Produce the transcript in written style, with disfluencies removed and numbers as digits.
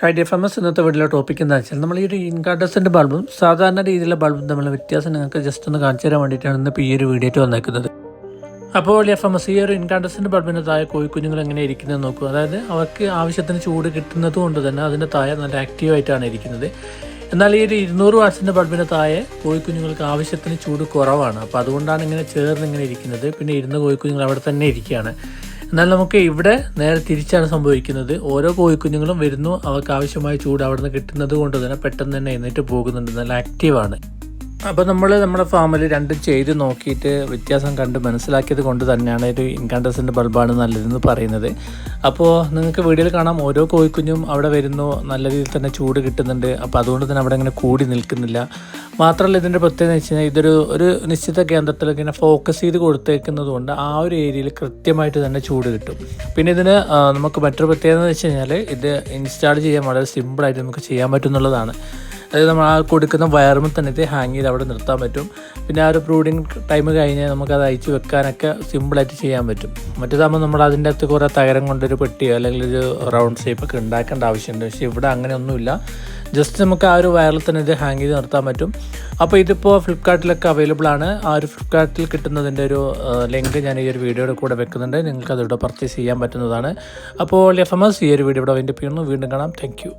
Idea famous ഇന്നത്തെ വീട്ടിലെ topic എന്താ വെച്ചാൽ നമ്മൾ ഈ ഒരു ഇൻകാർഡസൻ്റെ ബൾബും സാധാരണ രീതിയിലുള്ള ബൾബും തമ്മിലുള്ള വ്യത്യാസം നിങ്ങൾക്ക് ജസ്റ്റ് ഒന്ന് കാണിച്ചു തരാൻ വേണ്ടിയിട്ടാണ് ഇന്ന് ഈ ഒരു വീഡിയോ വന്നേക്കുന്നത്. അപ്പോൾ എഫ്എംഎസ് ഈ ഒരു ഇൻകാർഡസൻ്റെ ബൾബിൻ്റെ താഴെ കോഴിക്കുഞ്ഞുങ്ങൾ എങ്ങനെ ഇരിക്കുന്നത് നോക്കുക. അതായത് അവർക്ക് ആവശ്യത്തിന് ചൂട് കിട്ടുന്നത് കൊണ്ട് തന്നെ അതിൻ്റെ താഴെ നല്ല ആക്റ്റീവായിട്ടാണ് ഇരിക്കുന്നത്. എന്നാൽ ഈ ഒരു 200 വാട്ട്സിൻ്റെ ബൾബിൻ്റെ താഴെ കോഴിക്കുഞ്ഞുങ്ങൾക്ക് ആവശ്യത്തിന് ചൂട് കുറവാണ്. അപ്പോൾ അതുകൊണ്ടാണ് ഇങ്ങനെ ചേർന്ന് ഇങ്ങനെ ഇരിക്കുന്നത്. പിന്നെ ഇരുന്ന കോഴിക്കുഞ്ഞുങ്ങൾ അവിടെ തന്നെ ഇരിക്കുകയാണ്. എന്നാൽ നമുക്ക് ഇവിടെ നേരെ തിരിച്ചാണ് സംഭവിക്കുന്നത്. ഓരോ കോഴിക്കുഞ്ഞുങ്ങളും വരുന്നു, അവർക്ക് ആവശ്യമായ ചൂട് അവിടെ നിന്ന് കിട്ടുന്നത് കൊണ്ട് തന്നെ പെട്ടെന്ന് തന്നെ എഴുന്നേറ്റ് പോകുന്നുണ്ട്, നല്ല ആക്റ്റീവാണ്. അപ്പോൾ നമ്മുടെ ഫാമിൽ രണ്ടും ചെയ്ത് നോക്കിയിട്ട് വ്യത്യാസം കണ്ട് മനസ്സിലാക്കിയത് കൊണ്ട് തന്നെയാണ് ഒരു ഇൻകാൻഡസൻ്റ് ബൾബാണ് നല്ലതെന്ന് പറയുന്നത്. അപ്പോൾ നിങ്ങൾക്ക് വീഡിയോയിൽ കാണാം, ഓരോ കോഴിക്കുഞ്ഞും അവിടെ വരുന്നു, നല്ല രീതിയിൽ തന്നെ ചൂട് കിട്ടുന്നുണ്ട്. അപ്പോൾ അതുകൊണ്ട് തന്നെ അവിടെ ഇങ്ങനെ കൂടി നിൽക്കുന്നില്ല. മാത്രമല്ല ഇതിൻ്റെ പ്രത്യേകത എന്ന് വെച്ച് കഴിഞ്ഞാൽ ഇതൊരു നിശ്ചിത കേന്ദ്രത്തിലേക്ക് ഇങ്ങനെ ഫോക്കസ് ചെയ്ത് കൊടുത്തേക്കുന്നത് കൊണ്ട് ആ ഒരു ഏരിയയിൽ കൃത്യമായിട്ട് തന്നെ ചൂട് കിട്ടും. പിന്നെ ഇതിന് നമുക്ക് മറ്റൊരു പ്രത്യേകത എന്ന് വെച്ച് കഴിഞ്ഞാൽ ഇത് ഇൻസ്റ്റാൾ ചെയ്യാൻ വളരെ സിമ്പിളായിട്ട് നമുക്ക് ചെയ്യാൻ പറ്റും എന്നുള്ളതാണ്. അതായത് നമ്മൾ ആ കൊടുക്കുന്ന വയറുമ്പോൾ തന്നെ ഇത് ഹാങ് ചെയ്ത് അവിടെ നിർത്താൻ പറ്റും. പിന്നെ ആ ഒരു ബ്രൂഡിങ് ടൈം കഴിഞ്ഞാൽ നമുക്കത് അയച്ച് വെക്കാനൊക്കെ സിമ്പിളായിട്ട് ചെയ്യാൻ പറ്റും. മറ്റേതാകുമ്പോൾ നമ്മൾ അതിൻ്റെ അകത്ത് കുറേ തകരം കൊണ്ടൊരു പെട്ടിയോ അല്ലെങ്കിൽ ഒരു റൗണ്ട് ഷേപ്പൊക്കെ ഉണ്ടാക്കേണ്ട ആവശ്യമുണ്ട്. പക്ഷേ ഇവിടെ അങ്ങനെയൊന്നുമില്ല. ജസ്റ്റ് നമുക്ക് ആ ഒരു വയറിൽ തന്നെ ഇത് ഹാങ് ചെയ്ത് നിർത്താൻ പറ്റും. അപ്പോൾ ഇതിപ്പോൾ ഫ്ലിപ്കാർട്ടിലൊക്കെ അവൈലബിൾ ആണ്. ആ ഒരു ഫ്ലിപ്കാർട്ടിൽ കിട്ടുന്നതിൻ്റെ ഒരു ലിങ്ക് ഞാൻ ഈ ഒരു വീഡിയോയുടെ കൂടെ വെക്കുന്നുണ്ട്. നിങ്ങൾക്ക് അതിവിടെ പർച്ചേസ് ചെയ്യാൻ പറ്റുന്നതാണ്. അപ്പോൾ എഫ്എംഎസ് ഈ ഒരു വീഡിയോ ഇവിടെ വൈൻഡപ്പ് ചെയ്യുന്നു. വീണ്ടും കാണാം. Thank you.